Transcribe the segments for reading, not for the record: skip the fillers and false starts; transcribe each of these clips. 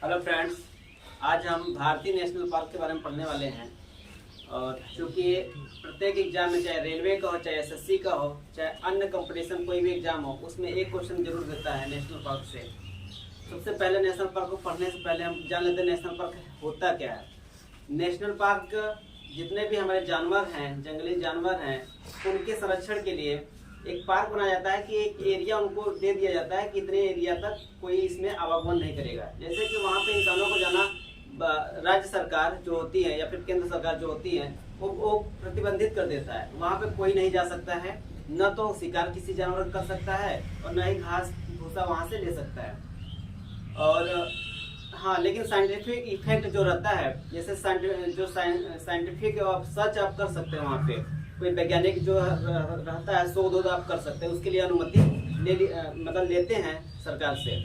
Hello friends, आज हम भारतीय नेशनल पार्क के बारे में पढ़ने वाले हैं। और चूँकि प्रत्येक एग्जाम में, चाहे रेलवे का हो, चाहे एसएससी का हो, चाहे अन्य कंपटीशन कोई भी एग्जाम हो, उसमें एक क्वेश्चन जरूर देता है नेशनल पार्क से। सबसे पहले नेशनल पार्क को पढ़ने से पहले हम जान लेते हैं नेशनल पार्क होता क्या है। नेशनल पार्क जितने भी हमारे जानवर हैं, जंगली जानवर हैं, उनके संरक्षण के लिए एक पार्क बनाया जाता है कि एक एरिया उनको दे दिया जाता है कि इतने एरिया तक कोई इसमें आवागमन नहीं करेगा। जैसे कि वहाँ पे इंसानों को जाना राज्य सरकार जो होती है या फिर केंद्र सरकार जो होती है वो प्रतिबंधित कर देता है। वहाँ पे कोई नहीं जा सकता है, न तो शिकार किसी जानवर कर सकता है और न ही घास भूसा वहाँ से ले सकता है। और हाँ, लेकिन साइंटिफिक इफेक्ट जो रहता है, जैसे साइंटिफिक सर्च आप कर सकते हैं। वहाँ पे कोई वैज्ञानिक जो रहता है, शोध आप कर सकते हैं, उसके लिए अनुमति लेते हैं सरकार से।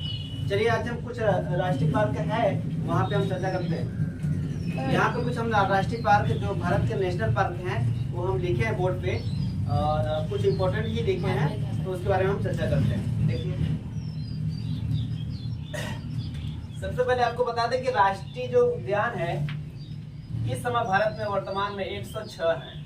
चलिए आज हम कुछ राष्ट्रीय पार्क है वहाँ पे हम चर्चा करते हैं। यहाँ पे कुछ हम राष्ट्रीय पार्क जो भारत के नेशनल पार्क हैं वो हम लिखे हैं बोर्ड पे, और कुछ इम्पोर्टेंट ही लिखे हैं, तो उसके बारे में हम चर्चा करते हैं। देखिए, सबसे पहले आपको बता दें कि राष्ट्रीय जो उद्यान है इस समय भारत में वर्तमान में 106 है,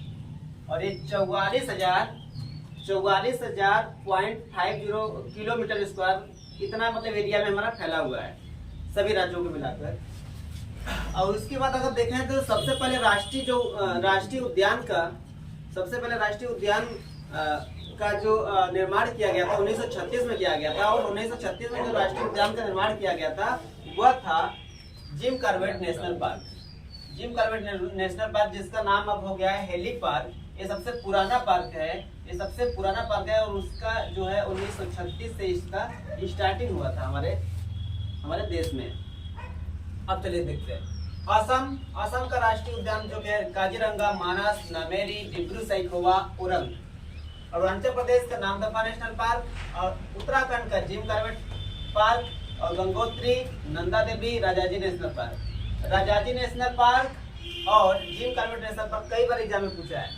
और ये 44,050 किलोमीटर स्क्वायर इतना मतलब एरिया में हमारा फैला हुआ है, सभी राज्यों को मिलाकर। और उसके बाद अगर देखें तो सबसे पहले राष्ट्रीय उद्यान का जो निर्माण किया गया था 1936 में किया गया था। और 1936 में जो राष्ट्रीय उद्यान का निर्माण किया गया था वह था gym Corbett national park. Gym Corbett national park, जिसका नाम अब हो गया है हेली पार्क। ये सबसे पुराना पार्क है, और उसका जो है 1936 से इसका स्टार्टिंग हुआ था हमारे देश में। अब चलिए देखते हैं असम का राष्ट्रीय उद्यान जो है काजीरंगा, मानस, नामेरी, डिब्रू सैखोवा, उरंग। अरुणाचल प्रदेश का नामदफा नेशनल पार्क, और उत्तराखंड का जिम कॉर्बेट पार्क, और Gangotri, Nanda Devi, Rajaji national park. Rajaji national park और जिम कॉर्बेट नेशनल पार्क कई बार एग्जाम में पूछा है।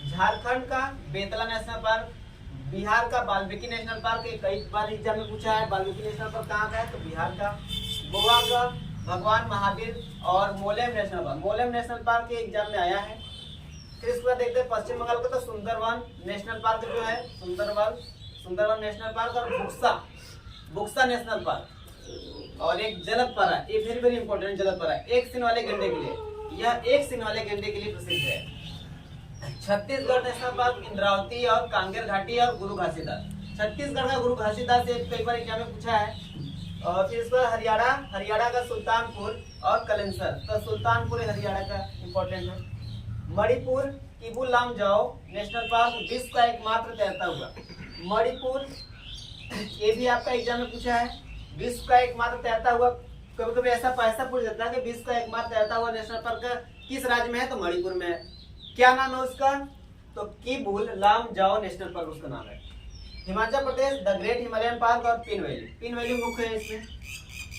झारखंड का बेतला नेशनल पार्क, बिहार का वाल्मीकि नेशनल पार्क, कई बार एग्जाम में पूछा है। वाल्मीकि नेशनल पार्क कहाँ का है, तो बिहार का। गोवा का भगवान महावीर और Mollem national park. Mollem national park के एग्जाम में आया है। फिर इसके बाद देखते हैं पश्चिम बंगाल का, तो सुंदरवन नेशनल पार्क जो है, सुंदरवन नेशनल पार्क, और बुक्सा नेशनल पार्क। और एक जलदपरा, ये वेरी वेरी इंपॉर्टेंट जलदपरा, एक सींग वाले गैंडे के लिए, यह एक सींग वाले गैंडे के लिए प्रसिद्ध है। छत्तीसगढ़ नेशनल पार्क, इंद्रावती और कांगेर घाटी और गुरु घासीदास। छत्तीसगढ़ का गुरु घासीदास से कई बार एग्जाम में पूछा है। और फिर इसका हरियाणा का सुल्तानपुर और कलेंसर, तो सुल्तानपुर हरियाणा का इंपॉर्टेंट है। मणिपुर किबू लामजाओ नेशनल पार्क, विश्व का एकमात्र तैरता हुआ। मणिपुर, ये भी आपका एग्जाम में पूछा है, विश्व का एकमात्र तैरता हुआ। कभी कभी ऐसा पूछ जाता है कि विश्व का एकमात्र तैरता हुआ नेशनल पार्क किस राज्य में है, तो मणिपुर में है। क्या नाम है उसका, तो किबुल लामजाओ नेशनल पार्क उसका नाम है। Himachal Pradesh the great Himalayan park और पिन वैली मुख्य है इसमें।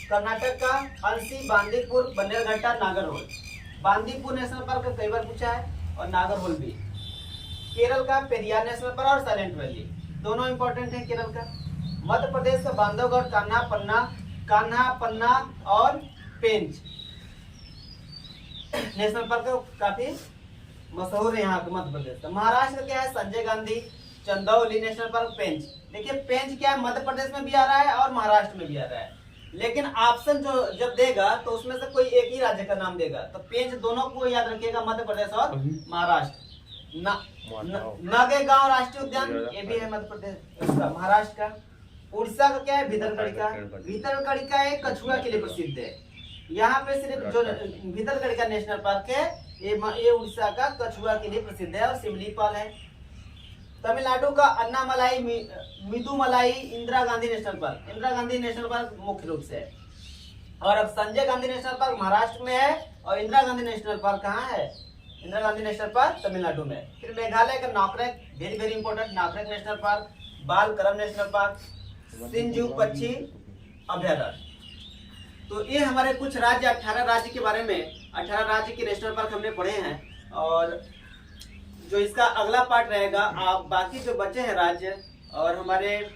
कर्नाटक का अंसी, बांदीपुर, बन्नेरघट्टा, नागरहोल। बांदीपुर नेशनल पार्क कई बार पूछा है, और नागरहोल भी। केरल का पेरियार नेशनल पार्क और साइलेंट वैली, दोनों इंपॉर्टेंट है केरल का। मध्य प्रदेश का बांधवगढ़, कान्हा, पन्ना और पेंच नेशनल पार्क काफी मशहूर है यहाँ का मध्य प्रदेश का। महाराष्ट्र का क्या है, संजय गांधी, चंदौली नेशनल पार्क, पेंच। देखिए पेंच क्या है, मध्य प्रदेश में भी आ रहा है और महाराष्ट्र में भी आ रहा है, लेकिन ऑप्शन जो जब देगा तो उसमें से कोई एक ही राज्य का नाम देगा। तो पेंच दोनों को याद रखिएगा, मध्य प्रदेश और महाराष्ट्र। नागेगांव राष्ट्रीय उद्यान, ये भी है मध्य प्रदेश, महाराष्ट्र का। उड़ीसा का क्या है, भीतरकनिका एक कछुआ के लिए प्रसिद्ध है। यहाँ पे सिर्फ जो भीतरकनिका नेशनल पार्क है ये उड़ीसा का कछुआ के लिए प्रसिद्ध है, और सिमलीपाल है। तमिलनाडु का अन्नामलाई, मिदुमलाई, इंदिरा गांधी नेशनल पार्क मुख्य रूप से है। और अब संजय गांधी नेशनल पार्क महाराष्ट्र में है, और इंदिरा गांधी नेशनल पार्क कहाँ है, इंदिरा गांधी नेशनल पार्क तमिलनाडु में। फिर मेघालय का Nokrek, very very important, Nokrek national park. Balpakram national park, सिंजू पक्षी अभयारण्य। तो ये हमारे कुछ राज्य, 18 राज्य के बारे में, 18 राज्य के नेशनल पार्क हमने पढ़े हैं। और जो इसका अगला पार्ट रहेगा, आप बाकी जो बचे हैं राज्य और हमारे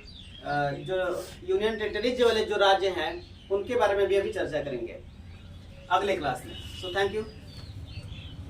जो यूनियन टेरिटरीज वाले जो राज्य हैं उनके बारे में भी अभी चर्चा करेंगे अगले क्लास में। So thank you.